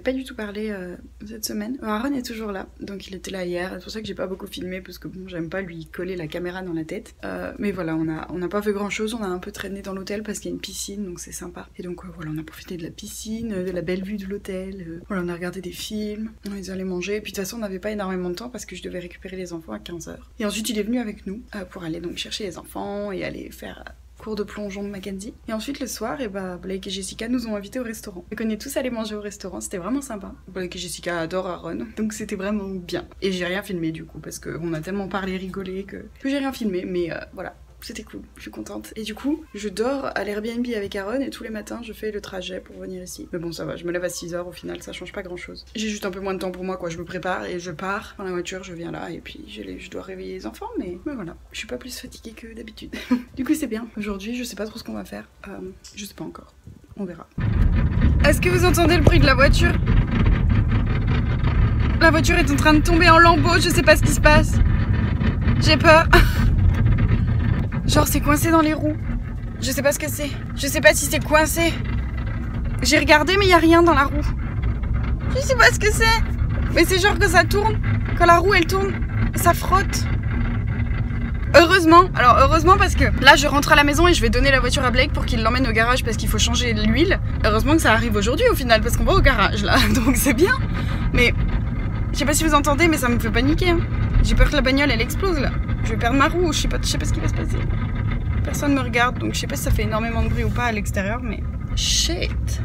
Pas du tout parlé cette semaine. Aaron est toujours là, donc il était là hier, c'est pour ça que j'ai pas beaucoup filmé parce que bon, j'aime pas lui coller la caméra dans la tête. Mais voilà, on n'a pas fait grand chose, on a un peu traîné dans l'hôtel parce qu'il y a une piscine, donc c'est sympa. Et donc voilà, on a profité de la piscine, de la belle vue de l'hôtel, voilà, on a regardé des films, on est allé manger, et puis de toute façon on n'avait pas énormément de temps parce que je devais récupérer les enfants à 15h. Et ensuite il est venu avec nous pour aller donc chercher les enfants et aller faire cours de plongeon de Mackenzie. Et ensuite le soir, et bah, Blake et Jessica nous ont invités au restaurant. On est tous allés manger au restaurant, c'était vraiment sympa. Blake et Jessica adorent Aaron, donc c'était vraiment bien. Et j'ai rien filmé du coup, parce qu'on a tellement parlé, rigolé que j'ai rien filmé, mais voilà. C'était cool, je suis contente. Et du coup, je dors à l'Airbnb avec Aaron et tous les matins, je fais le trajet pour venir ici. Mais bon, ça va, je me lève à 6h, au final, ça change pas grand-chose. J'ai juste un peu moins de temps pour moi, quoi. Je me prépare et je pars dans la voiture, je viens là et puis je dois réveiller les enfants, mais voilà. Je suis pas plus fatiguée que d'habitude. Du coup, c'est bien. Aujourd'hui, je sais pas trop ce qu'on va faire. Je sais pas encore. On verra. Est-ce que vous entendez le bruit de la voiture? La voiture est en train de tomber en lambeaux, je sais pas ce qui se passe. J'ai peur. Genre c'est coincé dans les roues. Je sais pas ce que c'est. Je sais pas si c'est coincé. J'ai regardé mais y a rien dans la roue. Je sais pas ce que c'est. Mais c'est genre que ça tourne. Quand la roue elle tourne, ça frotte. Heureusement. Alors heureusement parce que là je rentre à la maison et je vais donner la voiture à Blake pour qu'il l'emmène au garage parce qu'il faut changer l'huile. Heureusement que ça arrive aujourd'hui au final parce qu'on va au garage là. Donc c'est bien. Mais je sais pas si vous entendez mais ça me fait paniquer. Hein. J'ai peur que la bagnole elle explose là. Je vais perdre ma roue, je sais pas ce qui va se passer. Personne me regarde, donc je sais pas si ça fait énormément de bruit ou pas à l'extérieur, mais shit.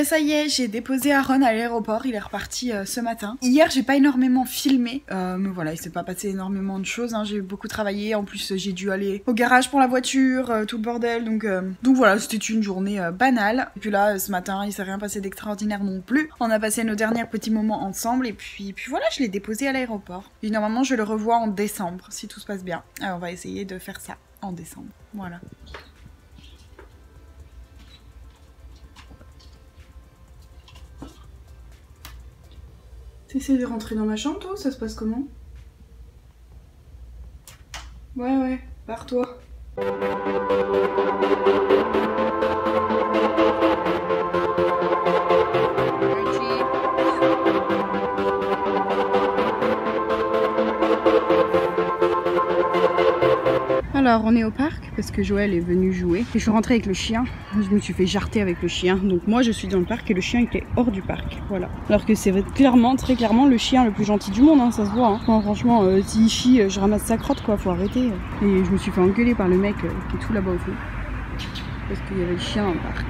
Ça y est, j'ai déposé Aaron à l'aéroport, il est reparti ce matin. Hier, j'ai pas énormément filmé, mais voilà, il s'est pas passé énormément de choses, hein. J'ai beaucoup travaillé, en plus j'ai dû aller au garage pour la voiture, tout le bordel, donc voilà, c'était une journée banale. Et puis là, ce matin, il s'est rien passé d'extraordinaire non plus. On a passé nos derniers petits moments ensemble, et puis voilà, je l'ai déposé à l'aéroport. Et normalement, je le revois en décembre, si tout se passe bien. Alors, on va essayer de faire ça en décembre, voilà. T'essaies de rentrer dans ma chambre, toi? Ça se passe comment? Ouais, pars-toi. Alors on est au parc parce que Joël est venu jouer et je suis rentrée avec le chien. Je me suis fait jarter avec le chien, donc moi je suis dans le parc et le chien était hors du parc, voilà. Alors que c'est clairement, très clairement le chien le plus gentil du monde, hein, ça se voit. Hein. Enfin, franchement, s'il chie, je ramasse sa crotte quoi, faut arrêter. Et je me suis fait engueuler par le mec qui est tout là-bas au fond parce qu'il y avait le chien dans le parc.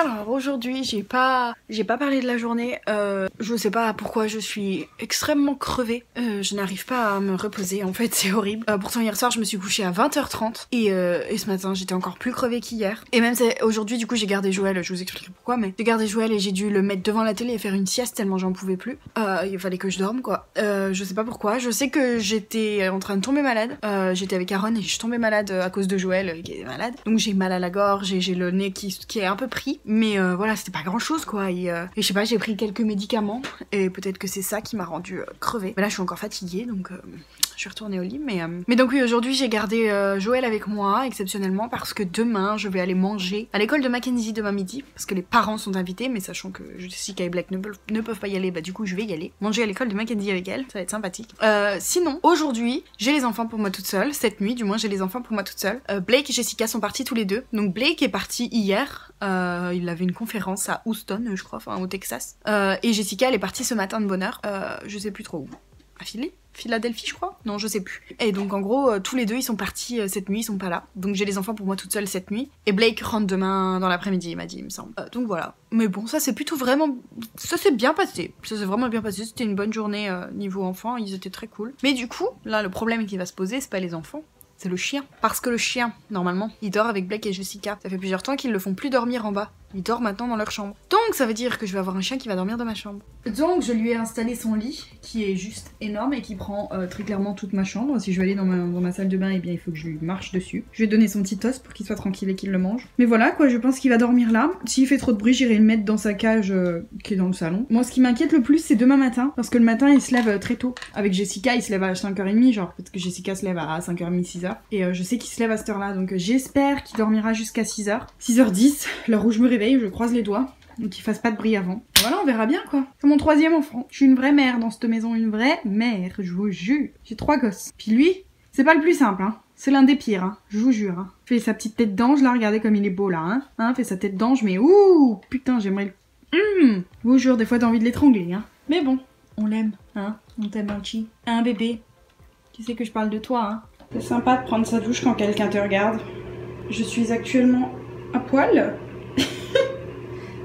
Alors aujourd'hui j'ai pas parlé de la journée, je sais pas pourquoi je suis extrêmement crevée, je n'arrive pas à me reposer en fait, c'est horrible. Pourtant hier soir je me suis couchée à 20h30 et ce matin j'étais encore plus crevée qu'hier. Et même aujourd'hui du coup j'ai gardé Joël, je vous expliquerai pourquoi, mais j'ai gardé Joël et j'ai dû le mettre devant la télé et faire une sieste tellement j'en pouvais plus. Il fallait que je dorme quoi. Je sais pas pourquoi, je sais que j'étais en train de tomber malade, j'étais avec Aaron et je suis tombée malade à cause de Joël qui est malade. Donc j'ai mal à la gorge et j'ai le nez qui est un peu pris, mais voilà, c'était pas grand chose quoi. Et je sais pas, j'ai pris quelques médicaments et peut-être que c'est ça qui m'a rendue crevée. Mais là je suis encore fatiguée donc je suis retournée au lit. Mais donc oui, aujourd'hui j'ai gardé Joël avec moi exceptionnellement parce que demain je vais aller manger à l'école de Mackenzie demain midi parce que les parents sont invités, mais sachant que Jessica et Blake ne peuvent pas y aller, bah du coup je vais y aller manger à l'école de Mackenzie avec elle, ça va être sympathique. Sinon aujourd'hui j'ai les enfants pour moi toute seule, cette nuit du moins j'ai les enfants pour moi toute seule. Blake et Jessica sont partis tous les deux, donc Blake est parti hier, il avait une conférence à Houston je crois, enfin au Texas, et Jessica elle est partie ce matin de bonne heure, je sais plus trop où, à Philadelphie je crois, non je sais plus. Et donc en gros tous les deux ils sont partis cette nuit, ils sont pas là, donc j'ai les enfants pour moi toute seule cette nuit, et Blake rentre demain dans l'après-midi il m'a dit il me semble, donc voilà. Mais bon ça c'est plutôt vraiment, ça s'est bien passé, ça s'est vraiment bien passé, c'était une bonne journée niveau enfants, ils étaient très cool. Mais du coup là le problème qui va se poser c'est pas les enfants, c'est le chien. Parce que le chien, normalement, il dort avec Blake et Jessica. Ça fait plusieurs temps qu'ils le font plus dormir en bas. Ils dorment maintenant dans leur chambre. Donc ça veut dire que je vais avoir un chien qui va dormir dans ma chambre. Donc je lui ai installé son lit, qui est juste énorme et qui prend très clairement toute ma chambre. Si je veux aller dans ma salle de bain, eh bien il faut que je lui marche dessus. Je vais donner son petit os pour qu'il soit tranquille et qu'il le mange. Mais voilà quoi, je pense qu'il va dormir là. S'il fait trop de bruit, j'irai le mettre dans sa cage qui est dans le salon. Moi ce qui m'inquiète le plus c'est demain matin. Parce que le matin il se lève très tôt. Avec Jessica il se lève à 5h30, genre parce que Jessica se lève à 5h30, 6h. Et je sais qu'il se lève à cette heure-là. Donc j'espère qu'il dormira jusqu'à 6h. 6h10, l'heure où je me réveille, je croise les doigts. Donc qu'il fasse pas de bruit avant. Voilà, on verra bien quoi. C'est mon 3e enfant. Je suis une vraie mère dans cette maison, une vraie mère, je vous jure. J'ai 3 gosses. Puis lui, c'est pas le plus simple, hein. C'est l'un des pires, hein. Je vous jure. Hein. Fait sa petite tête d'ange, là, regardez comme il est beau là, hein. Fait sa tête d'ange, mais ouh, putain, j'aimerais le... Je vous jure, des fois t'as envie de l'étrangler, hein. Mais bon, on l'aime, hein. On t'aime un chi. Un bébé. Tu sais que je parle de toi, hein. C'est sympa de prendre sa douche quand quelqu'un te regarde. Je suis actuellement à poil.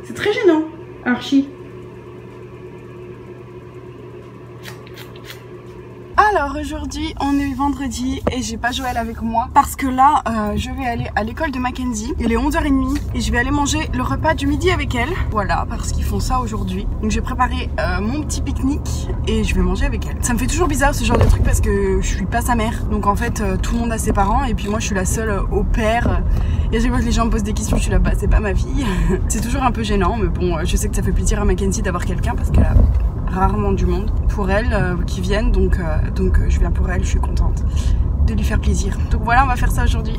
C'est très gênant, Archie. Alors aujourd'hui on est vendredi et j'ai pas Joël avec moi parce que là je vais aller à l'école de Mackenzie. Il est 11h30 et je vais aller manger le repas du midi avec elle. Voilà, parce qu'ils font ça aujourd'hui. Donc j'ai préparé mon petit pique-nique et je vais manger avec elle. Ça me fait toujours bizarre ce genre de truc parce que je suis pas sa mère. Donc en fait tout le monde a ses parents et puis moi je suis la seule au père. Et à chaque fois que les gens me posent des questions je suis là, bah c'est pas ma fille. C'est toujours un peu gênant mais bon je sais que ça fait plaisir à Mackenzie d'avoir quelqu'un parce qu'elle a rarement du monde pour elle qui viennent, donc je viens pour elle, je suis contente de lui faire plaisir. Donc voilà, on va faire ça aujourd'hui.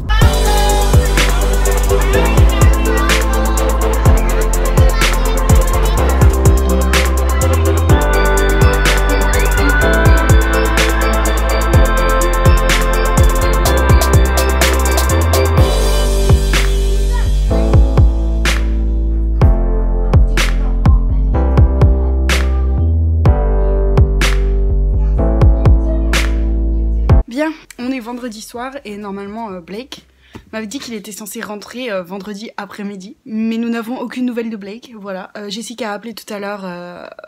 Bien, on est vendredi soir et normalement Blake m'avait dit qu'il était censé rentrer vendredi après-midi, mais nous n'avons aucune nouvelle de Blake, voilà. Jessica a appelé tout à l'heure,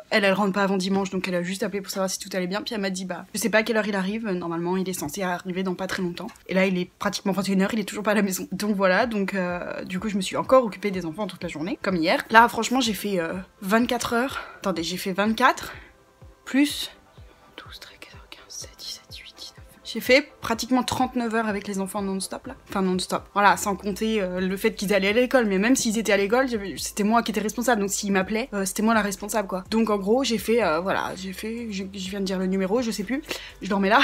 elle rentre pas avant dimanche, donc elle a juste appelé pour savoir si tout allait bien, puis elle m'a dit bah je sais pas à quelle heure il arrive, normalement il est censé arriver dans pas très longtemps, et là il est pratiquement 21h, il est toujours pas à la maison, donc voilà, donc du coup je me suis encore occupée des enfants toute la journée, comme hier. Là franchement j'ai fait 24 heures, attendez j'ai fait 24, plus 12, 13, 14, 15, 16, 17, 18, 19... J'ai fait pratiquement 39 heures avec les enfants non-stop là. Enfin non-stop. Voilà, sans compter le fait qu'ils allaient à l'école. Mais même s'ils étaient à l'école, c'était moi qui étais responsable. Donc s'ils m'appelaient, c'était moi la responsable quoi. Donc en gros, j'ai fait, voilà, je viens de dire le numéro, je sais plus. Je dormais là.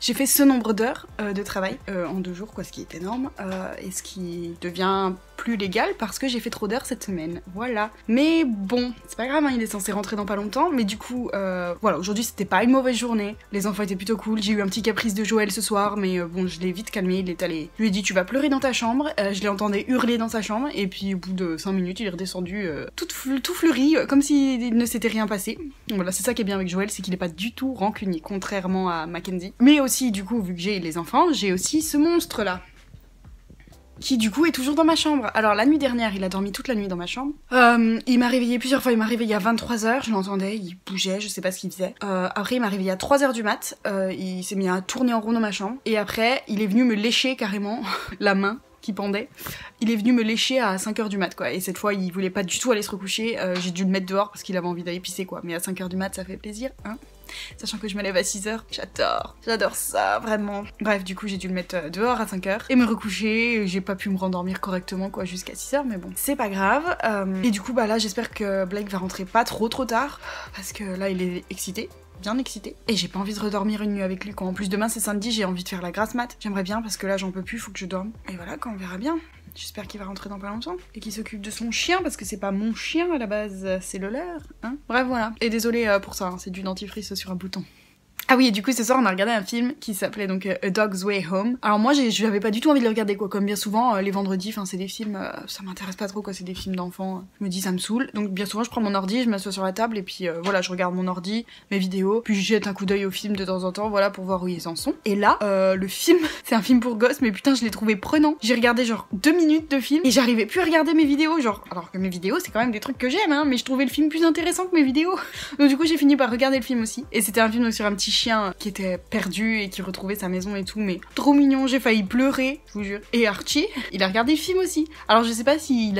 J'ai fait ce nombre d'heures de travail en 2 jours quoi, ce qui est énorme. Et ce qui devient plus légal parce que j'ai fait trop d'heures cette semaine. Voilà. Mais bon, c'est pas grave, hein, il est censé rentrer dans pas longtemps. Mais du coup, voilà, aujourd'hui c'était pas une mauvaise journée. Les enfants étaient plutôt cool. J'ai eu un petit caprice de Joël ce soir, mais bon, je l'ai vite calmé. Il est allé. Je lui ai dit, tu vas pleurer dans ta chambre. Je l'ai entendu hurler dans sa chambre. Et puis au bout de 5 minutes, il est redescendu tout fleuri, comme s'il ne s'était rien passé. Donc voilà, c'est ça qui est bien avec Joël, c'est qu'il est pas du tout rancunier, contrairement à Mackenzie. Mais aussi, du coup, vu que j'ai les enfants, j'ai aussi ce monstre là. qui du coup est toujours dans ma chambre. Alors la nuit dernière, il a dormi toute la nuit dans ma chambre. Il m'a réveillé plusieurs fois, il m'a réveillé à 23h, je l'entendais, il bougeait, je sais pas ce qu'il faisait. Après il m'a réveillé à 3h du mat, il s'est mis à tourner en rond dans ma chambre. Et après, il est venu me lécher carrément la main qui pendait. Il est venu me lécher à 5h du mat quoi. Et cette fois, il voulait pas du tout aller se recoucher. J'ai dû le mettre dehors parce qu'il avait envie d'aller pisser quoi. Mais à 5h du mat, ça fait plaisir, hein. Sachant que je me lève à 6h, j'adore ça, vraiment. Bref, du coup j'ai dû le mettre dehors à 5h et me recoucher, j'ai pas pu me rendormir correctement quoi jusqu'à 6h, mais bon, c'est pas grave. Et du coup bah là j'espère que Blake va rentrer pas trop tard, parce que là il est excité. Bien excité. Et j'ai pas envie de redormir une nuit avec lui quand en plus demain c'est samedi, j'ai envie de faire la grasse mat. J'aimerais bien parce que là j'en peux plus, faut que je dorme. Et voilà, quand on verra bien. J'espère qu'il va rentrer dans pas longtemps et qu'il s'occupe de son chien parce que c'est pas mon chien à la base, c'est le leur, hein. Bref voilà. Et désolé pour ça, hein, c'est du dentifrice sur un bouton. Ah oui, et du coup ce soir on a regardé un film qui s'appelait donc A Dog's Way Home. Alors moi j'avais pas du tout envie de le regarder quoi, comme bien souvent les vendredis, enfin c'est des films, ça m'intéresse pas trop quoi, c'est des films d'enfants, je me dis ça me saoule. Donc bien souvent je prends mon ordi, je m'assois sur la table et puis voilà, je regarde mon ordi, mes vidéos, puis je jette un coup d'œil au film de temps en temps, voilà, pour voir où ils en sont. Et là, le film, c'est un film pour gosses, mais putain je l'ai trouvé prenant. J'ai regardé genre 2 minutes de film et j'arrivais plus à regarder mes vidéos, genre, alors que mes vidéos c'est quand même des trucs que j'aime, hein, mais je trouvais le film plus intéressant que mes vidéos. Donc du coup j'ai fini par regarder le film aussi. Et c'était un film sur un petit chien qui était perdu et qui retrouvait sa maison et tout, mais trop mignon, j'ai failli pleurer, je vous jure. Et Archie, il a regardé le film aussi. Alors je sais pas s'il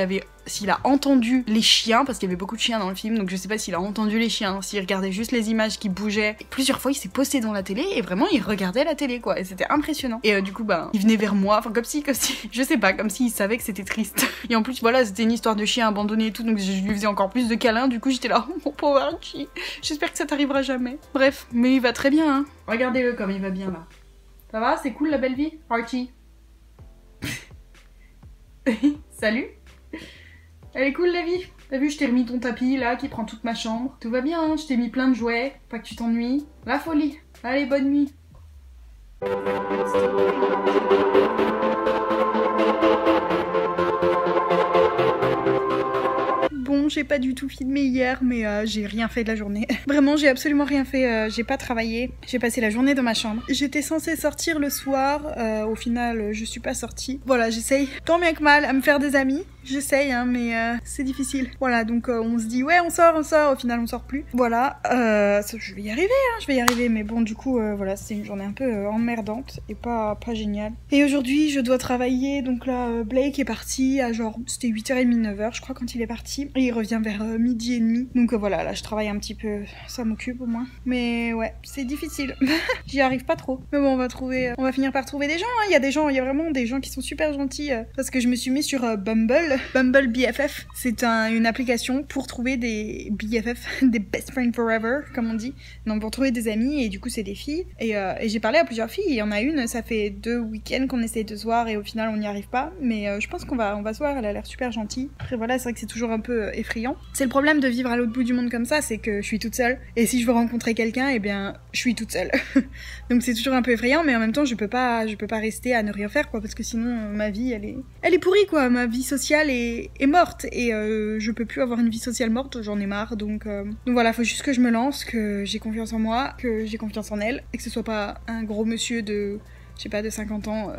a entendu les chiens, parce qu'il y avait beaucoup de chiens dans le film, donc je sais pas s'il a entendu les chiens, s'il regardait juste les images qui bougeaient. Et plusieurs fois il s'est posté dans la télé et vraiment il regardait la télé quoi, et c'était impressionnant. Et du coup bah il venait vers moi, enfin comme si, je sais pas, comme s'il savait que c'était triste. Et en plus voilà, c'était une histoire de chien abandonné et tout, donc je lui faisais encore plus de câlins, du coup j'étais là, oh mon pauvre Archie, j'espère que ça t'arrivera jamais. Bref, mais il va très bien hein. Regardez-le comme il va bien là. Ça va, c'est cool la belle vie, Archie? Salut. Elle est cool la vie. T'as vu, je t'ai remis ton tapis là qui prend toute ma chambre. Tout va bien, hein, je t'ai mis plein de jouets, pas que tu t'ennuies. La folie. Allez, bonne nuit. Bon, j'ai pas du tout filmé hier, mais j'ai rien fait de la journée. Vraiment, j'ai absolument rien fait, j'ai pas travaillé. J'ai passé la journée dans ma chambre. J'étais censée sortir le soir, au final, je suis pas sortie. Voilà, j'essaye tant bien que mal à me faire des amis. J'essaye, hein, mais c'est difficile. Voilà, donc on se dit, ouais, on sort, au final on sort plus. Voilà, je vais y arriver, hein, je vais y arriver, mais bon, du coup, voilà, c'est une journée un peu emmerdante et pas géniale. Et aujourd'hui, je dois travailler, donc là, Blake est parti à genre, c'était 8h30, 9h, je crois, quand il est parti. Et il revient vers midi et demi. Donc voilà, là, je travaille un petit peu, ça m'occupe au moins. Mais ouais, c'est difficile. J'y arrive pas trop. Mais bon, on va finir par trouver des gens, hein. Il y a vraiment des gens qui sont super gentils, parce que je me suis mis sur Bumble BFF. C'est une application pour trouver des BFF, des Best Friend Forever, comme on dit. Donc pour trouver des amis, et du coup c'est des filles. Et j'ai parlé à plusieurs filles, il y en a une, ça fait 2 week-ends qu'on essaie de se voir, et au final on n'y arrive pas. Mais je pense qu'on va se voir, elle a l'air super gentille. Après voilà, c'est vrai que c'est toujours un peu effrayant. C'est le problème de vivre à l'autre bout du monde comme ça, c'est que je suis toute seule. Et si je veux rencontrer quelqu'un, eh bien je suis toute seule. Donc c'est toujours un peu effrayant, mais en même temps je peux pas rester à ne rien faire quoi, parce que sinon ma vie elle est pourrie quoi, ma vie sociale est morte, et je peux plus avoir une vie sociale morte, j'en ai marre, donc voilà, faut juste que je me lance, que j'ai confiance en moi, que j'ai confiance en elle, et que ce soit pas un gros monsieur de, je sais pas, de 50 ans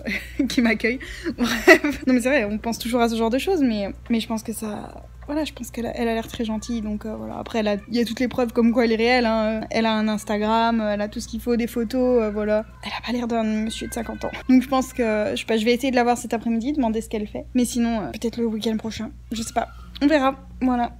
qui m'accueille. Bref, non mais c'est vrai, on pense toujours à ce genre de choses, mais je pense que ça... Voilà, je pense qu'elle a l'air très gentille, donc voilà. Après, il y a toutes les preuves comme quoi elle est réelle, hein. Elle a un Instagram, elle a tout ce qu'il faut, des photos, voilà. Elle a pas l'air d'un monsieur de 50 ans. Donc je pense que, je sais pas, je vais essayer de la voir cet après-midi, demander ce qu'elle fait. Mais sinon, peut-être le week-end prochain, je sais pas. On verra, voilà.